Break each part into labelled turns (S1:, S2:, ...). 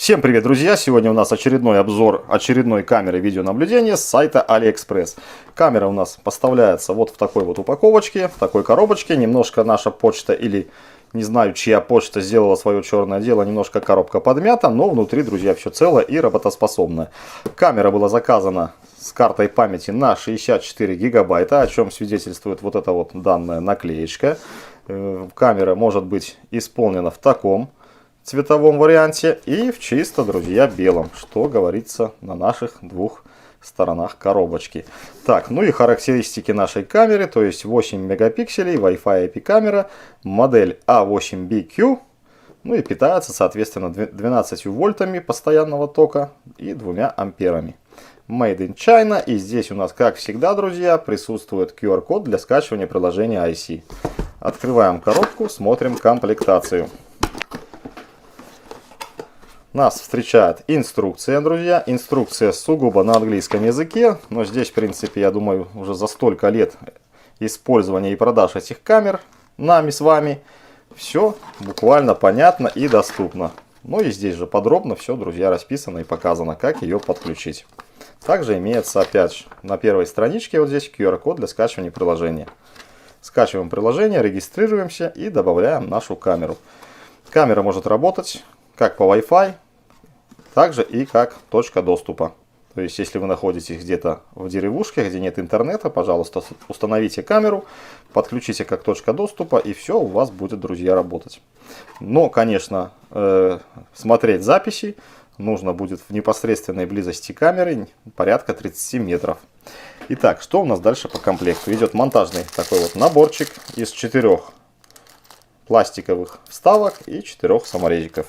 S1: Всем привет, друзья! Сегодня у нас очередной обзор очередной камеры видеонаблюдения с сайта AliExpress. Камера у нас поставляется вот в такой вот упаковочке, в такой коробочке. Немножко наша почта или не знаю, чья почта сделала свое черное дело, немножко коробка подмята, но внутри, друзья, все целое и работоспособное. Камера была заказана с картой памяти на 64 гигабайта, о чем свидетельствует вот эта вот данная наклеечка. Камера может быть исполнена в таком цветовом варианте и в чисто, друзья, белом, что говорится на наших двух сторонах коробочки. Так, ну и характеристики нашей камеры, то есть 8 мегапикселей, Wi-Fi IP камера, модель A8BQ, ну и питается, соответственно, 12 вольтами постоянного тока и 2 амперами. Made in China, и здесь у нас, как всегда, друзья, присутствует QR-код для скачивания приложения IC. Открываем коробку, смотрим комплектацию. Нас встречает инструкция, друзья. Инструкция сугубо на английском языке. Но здесь, в принципе, я думаю, уже за столько лет использования и продаж этих камер нами с вами все буквально понятно и доступно. Ну и здесь же подробно все, друзья, расписано и показано, как ее подключить. Также имеется, опять же, на первой страничке вот здесь QR-код для скачивания приложения. Скачиваем приложение, регистрируемся и добавляем нашу камеру. Камера может работать как по Wi-Fi, также и как точка доступа. То есть, если вы находитесь где-то в деревушке, где нет интернета, пожалуйста, установите камеру, подключите как точка доступа, и все у вас будет, друзья, работать. Но, конечно, смотреть записи нужно будет в непосредственной близости камеры, порядка 30 метров. Итак, что у нас дальше по комплекту? Идет монтажный такой вот наборчик из 4 пластиковых вставок и 4 саморезиков.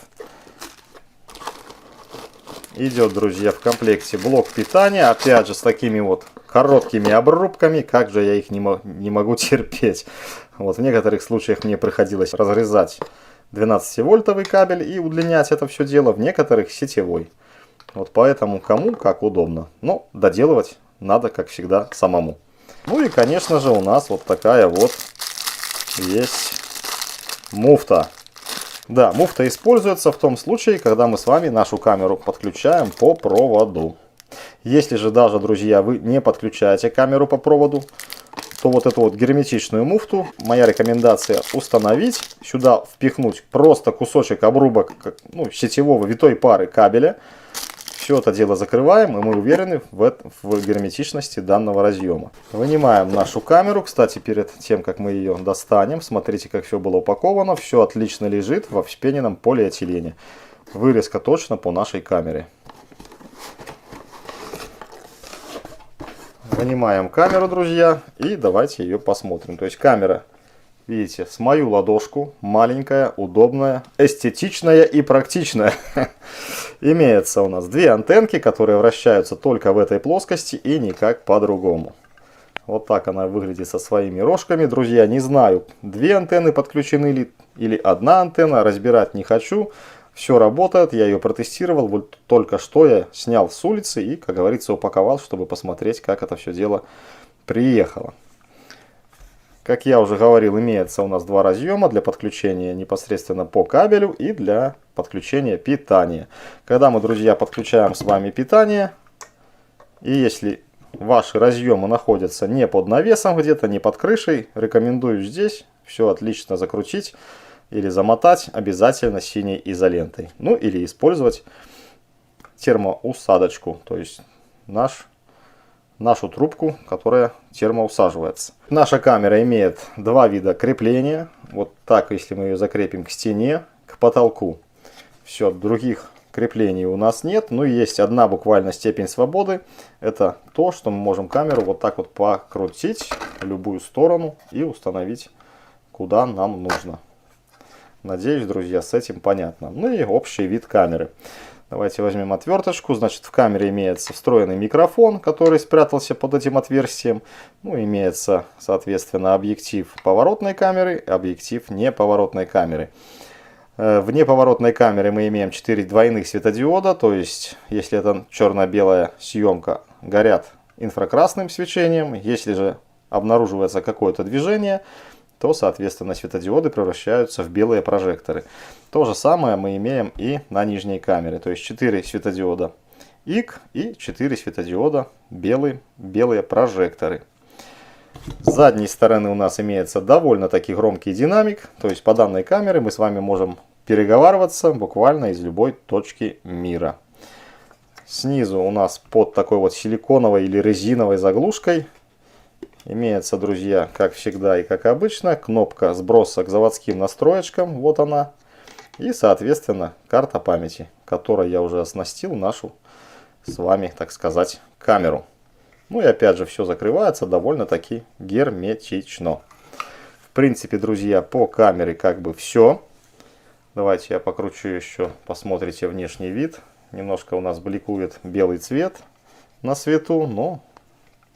S1: Идет, друзья, в комплекте блок питания, опять же с такими вот короткими обрубками, как же я их не могу терпеть. Вот в некоторых случаях мне приходилось разрезать 12-вольтовый кабель и удлинять это все дело, в некоторых сетевой. Вот поэтому кому как удобно. Но доделывать надо, как всегда, самому. Ну и, конечно же, у нас вот такая вот есть муфта. Да, муфта используется в том случае, когда мы с вами нашу камеру подключаем по проводу. Если же даже, друзья, вы не подключаете камеру по проводу, то вот эту вот герметичную муфту, моя рекомендация установить, сюда впихнуть просто кусочек обрубок сетевого витой пары кабеля. Все это дело закрываем, и мы уверены в герметичности данного разъема. Вынимаем нашу камеру. Кстати, перед тем, как мы ее достанем, смотрите, как все было упаковано. Все отлично лежит во вспененном полиэтилене. Вырезка точно по нашей камере. Вынимаем камеру, друзья, и давайте ее посмотрим. То есть камера, видите, с мою ладошку, маленькая, удобная, эстетичная и практичная. Имеется у нас 2 антенки, которые вращаются только в этой плоскости и никак по-другому. Вот так она выглядит со своими рожками. Друзья, не знаю, 2 антенны подключены или 1 антенна, разбирать не хочу. Все работает, я ее протестировал, вот только что я снял с улицы и, как говорится, упаковал, чтобы посмотреть, как это все дело приехало. Как я уже говорил, имеется у нас 2 разъема для подключения непосредственно по кабелю и для подключения питания. Когда мы, друзья, подключаем с вами питание, и если ваши разъемы находятся не под навесом где-то, не под крышей, рекомендую здесь все отлично закрутить или замотать обязательно синей изолентой. Ну или использовать термоусадочку, то есть нашу трубку, которая термоусаживается. Наша камера имеет 2 вида крепления. Вот так, если мы ее закрепим к стене, к потолку. Все, других креплений у нас нет. Ну и есть одна буквально степень свободы. Это то, что мы можем камеру вот так вот покрутить в любую сторону и установить, куда нам нужно. Надеюсь, друзья, с этим понятно. Ну и общий вид камеры. Давайте возьмем отверточку. Значит, в камере имеется встроенный микрофон, который спрятался под этим отверстием. Ну, имеется, соответственно, объектив поворотной камеры и объектив неповоротной камеры. В неповоротной камере мы имеем 4 двойных светодиода. То есть, если это черно-белая съемка, горят инфракрасным свечением. Если же обнаруживается какое-то движение, то, соответственно, светодиоды превращаются в белые прожекторы. То же самое мы имеем и на нижней камере. То есть 4 светодиода ИК и 4 светодиода белые прожекторы. С задней стороны у нас имеется довольно-таки громкий динамик. То есть по данной камере мы с вами можем переговариваться буквально из любой точки мира. Снизу у нас под такой вот силиконовой или резиновой заглушкой имеется, друзья, как всегда и как обычно, кнопка сброса к заводским настроечкам. Вот она. И, соответственно, карта памяти, которой я уже оснастил нашу с вами, так сказать, камеру. Ну и опять же, все закрывается довольно-таки герметично. В принципе, друзья, по камере как бы все. Давайте я покручу еще, посмотрите внешний вид. Немножко у нас бликует белый цвет на свету, но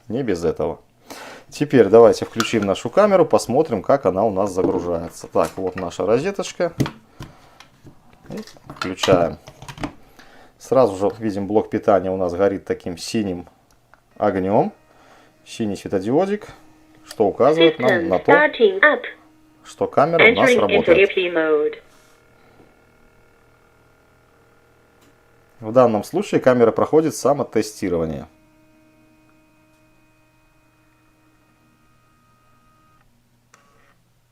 S1: не без этого. Теперь давайте включим нашу камеру, посмотрим, как она у нас загружается. Так, вот наша розеточка. И включаем. Сразу же видим, блок питания у нас горит таким синим огнем. Синий светодиодик, что указывает нам на то, что камера у нас работает. В данном случае камера проходит самотестирование.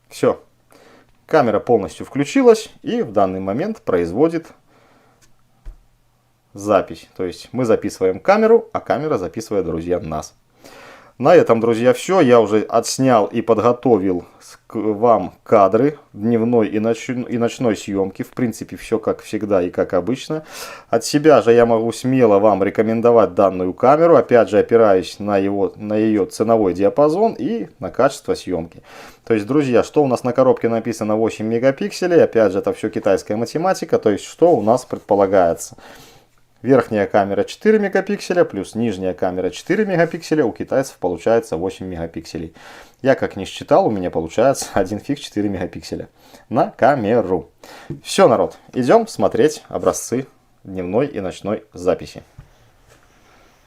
S1: Все. Камера полностью включилась и в данный момент производит запись. То есть мы записываем камеру, а камера записывает, друзья, нас. На этом, друзья, все. Я уже отснял и подготовил к вам кадры дневной и ночной съемки. В принципе, все как всегда и как обычно. От себя же я могу смело вам рекомендовать данную камеру. Опять же, опираясь на ее ценовой диапазон и на качество съемки. То есть, друзья, что у нас на коробке написано 8 мегапикселей. Опять же, это все китайская математика. То есть, что у нас предполагается. Верхняя камера 4 мегапикселя плюс нижняя камера 4 мегапикселя. У китайцев получается 8 мегапикселей. Я как не считал, у меня получается 1 фиг 4 мегапикселя на камеру. Все, народ, идем смотреть образцы дневной и ночной записи.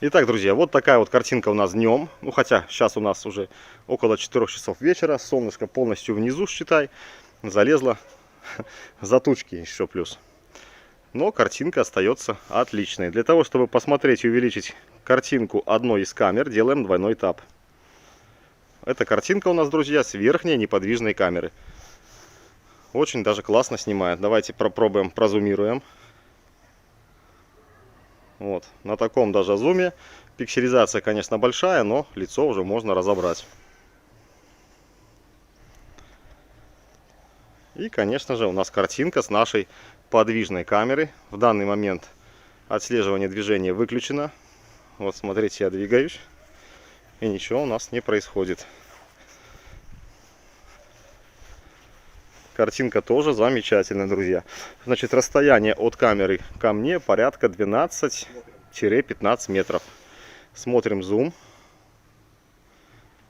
S1: Итак, друзья, вот такая вот картинка у нас днем. Ну, хотя сейчас у нас уже около 4 часов вечера. Солнышко полностью внизу, считай, залезло за тучки еще плюс. Но картинка остается отличной. Для того, чтобы посмотреть и увеличить картинку одной из камер, делаем двойной тап. Эта картинка у нас, друзья, с верхней неподвижной камеры. Очень даже классно снимает. Давайте попробуем, прозумируем. Вот, на таком даже зуме. Пикселизация, конечно, большая, но лицо уже можно разобрать. И, конечно же, у нас картинка с нашей подвижной камеры. В данный момент отслеживание движения выключено. Вот смотрите, я двигаюсь, и ничего у нас не происходит. Картинка тоже замечательная, друзья. Значит, расстояние от камеры ко мне порядка 12-15 метров. Смотрим зум.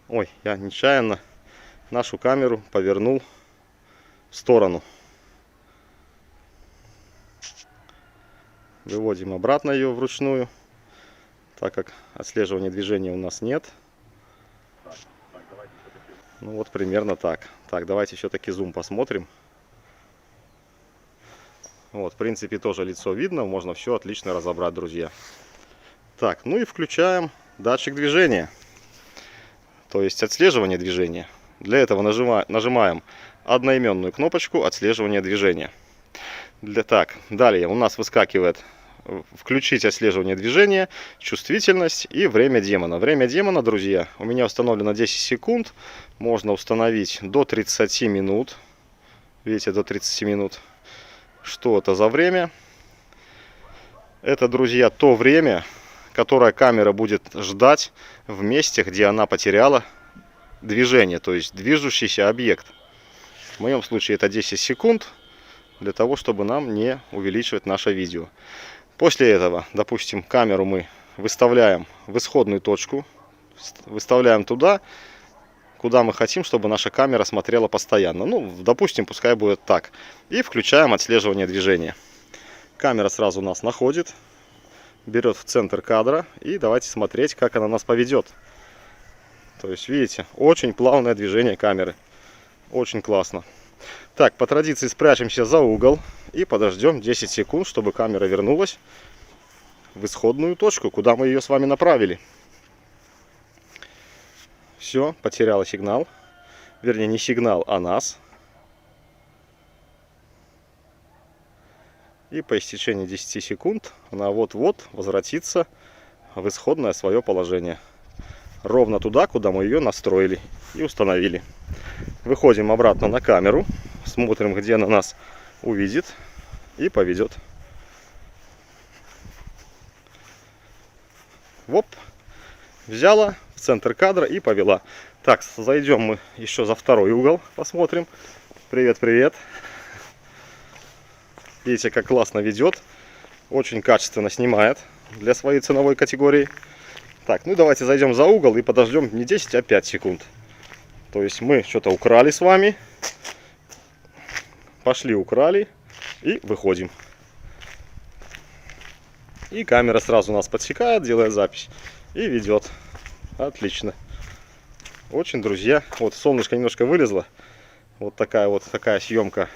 S1: Ой, я нечаянно нашу камеру повернул в сторону. Выводим обратно ее вручную, так как отслеживания движения у нас нет. Ну вот примерно так. Так, давайте все-таки зум посмотрим. Вот, в принципе, тоже лицо видно, можно все отлично разобрать, друзья. Так, ну и включаем датчик движения, то есть отслеживание движения. Для этого нажимаем одноименную кнопочку отслеживания движения. Так, далее у нас выскакивает включить отслеживание движения, чувствительность и время демона. Время демона, друзья, у меня установлено 10 секунд. Можно установить до 30 минут. Видите, до 30 минут. Что это за время? Это, друзья, то время, которое камера будет ждать в месте, где она потеряла движение, то есть движущийся объект. В моем случае это 10 секунд. Для того, чтобы нам не увеличивать наше видео. После этого, допустим, камеру мы выставляем в исходную точку. Выставляем туда, куда мы хотим, чтобы наша камера смотрела постоянно. Ну, допустим, пускай будет так. И включаем отслеживание движения. Камера сразу нас находит, берет в центр кадра. И давайте смотреть, как она нас поведет. То есть, видите, очень плавное движение камеры. Очень классно. Так, по традиции спрячемся за угол и подождем 10 секунд, чтобы камера вернулась в исходную точку, куда мы ее с вами направили. Все, потеряла сигнал. Вернее, не сигнал, а нас. И по истечении 10 секунд она вот-вот возвратится в исходное свое положение. Ровно туда, куда мы ее настроили и установили. Выходим обратно на камеру. Смотрим, где она нас увидит и поведет. Воп. Взяла в центр кадра и повела. Так, зайдем мы еще за второй угол. Посмотрим. Привет, привет. Видите, как классно ведет. Очень качественно снимает для своей ценовой категории. Так, ну давайте зайдем за угол и подождем не 10, а 5 секунд. То есть мы что-то украли с вами. Пошли, украли и выходим. И камера сразу нас подсекает, делает запись и ведет. Отлично. Очень, друзья. Вот солнышко немножко вылезло. Вот такая съемка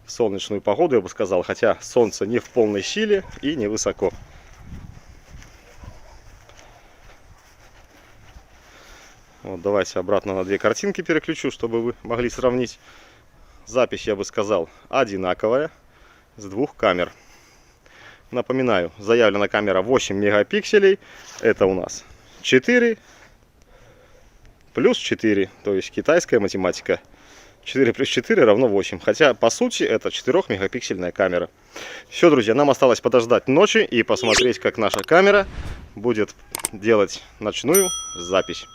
S1: в солнечную погоду, я бы сказал. Хотя солнце не в полной силе и не высоко. Вот, давайте обратно на две картинки переключу, чтобы вы могли сравнить. Запись, я бы сказал, одинаковая с двух камер. Напоминаю, заявлена камера 8 мегапикселей. Это у нас 4 плюс 4. То есть китайская математика. 4 плюс 4 равно 8. Хотя, по сути, это 4-мегапиксельная камера. Все, друзья, нам осталось подождать ночи и посмотреть, как наша камера будет делать ночную запись.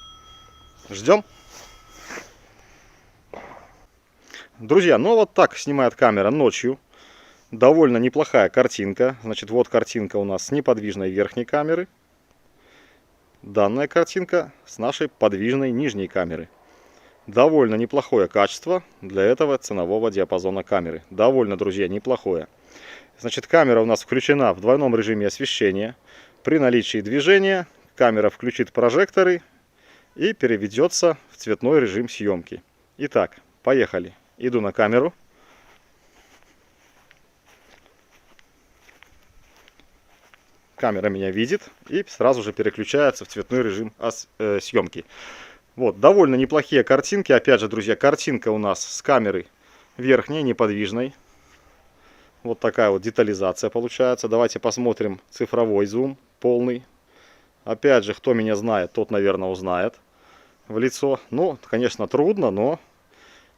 S1: Ждем. Друзья, ну вот так снимает камера ночью. Довольно неплохая картинка. Значит, вот картинка у нас с неподвижной верхней камеры. Данная картинка с нашей подвижной нижней камеры. Довольно неплохое качество для этого ценового диапазона камеры. Довольно, друзья, неплохое. Значит, камера у нас включена в двойном режиме освещения. При наличии движения камера включит прожекторы и переведется в цветной режим съемки. Итак, поехали. Иду на камеру. Камера меня видит и сразу же переключается в цветной режим съемки. Вот, довольно неплохие картинки. Опять же, друзья, картинка у нас с камеры верхней, неподвижной. Вот такая вот детализация получается. Давайте посмотрим цифровой зум полный. Опять же, кто меня знает, тот, наверное, узнает в лицо. Ну, конечно, трудно, но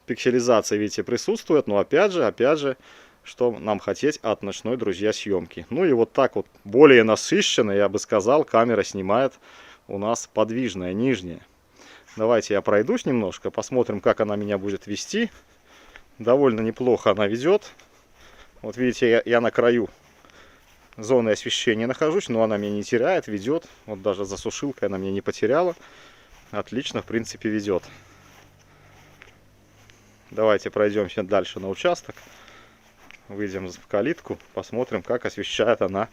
S1: пикселизация, видите, присутствует. Но опять же, что нам хотеть от ночной, друзья, съемки. Ну и вот так вот, более насыщенно, я бы сказал, камера снимает у нас подвижная, нижняя. Давайте я пройдусь немножко, посмотрим, как она меня будет вести. Довольно неплохо она ведет. Вот видите, я на краю зоны освещения нахожусь, но она меня не теряет, ведет. Вот даже за сушилкой она меня не потеряла. Отлично, в принципе, ведет. Давайте пройдемся дальше на участок. Выйдем в калитку, посмотрим, как освещает она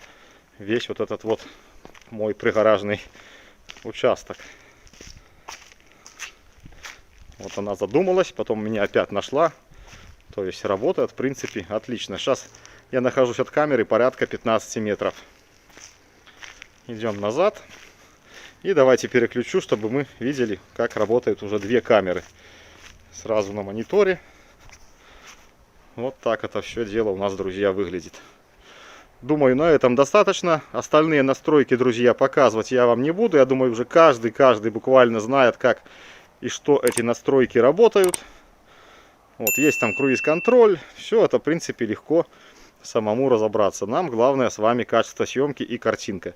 S1: весь вот этот вот мой пригораженный участок. Вот она задумалась, потом меня опять нашла. То есть работает, в принципе, отлично. Сейчас я нахожусь от камеры порядка 15 метров. Идем назад. И давайте переключу, чтобы мы видели, как работают уже две камеры. Сразу на мониторе. Вот так это все дело у нас, друзья, выглядит. Думаю, на этом достаточно. Остальные настройки, друзья, показывать я вам не буду. Я думаю, уже каждый буквально знает, как и что эти настройки работают. Вот, есть там круиз-контроль. Все это, в принципе, легко самому разобраться. Нам главное с вами качество съемки и картинка.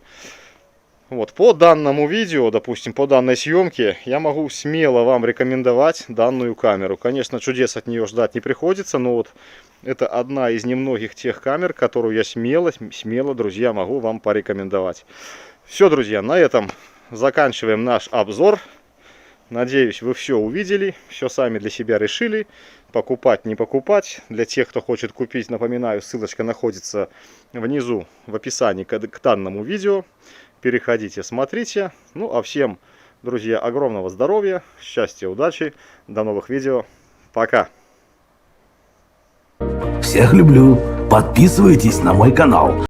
S1: Вот, по данному видео, допустим, по данной съемке, я могу смело вам рекомендовать данную камеру. Конечно, чудес от нее ждать не приходится, но вот это одна из немногих тех камер, которую я смело, друзья, могу вам порекомендовать. Все, друзья, на этом заканчиваем наш обзор. Надеюсь, вы все увидели, все сами для себя решили. Покупать, не покупать. Для тех, кто хочет купить, напоминаю, ссылочка находится внизу в описании к данному видео. Переходите, смотрите. Ну, а всем, друзья, огромного здоровья, счастья, удачи. До новых видео. Пока.
S2: Всех люблю. Подписывайтесь на мой канал.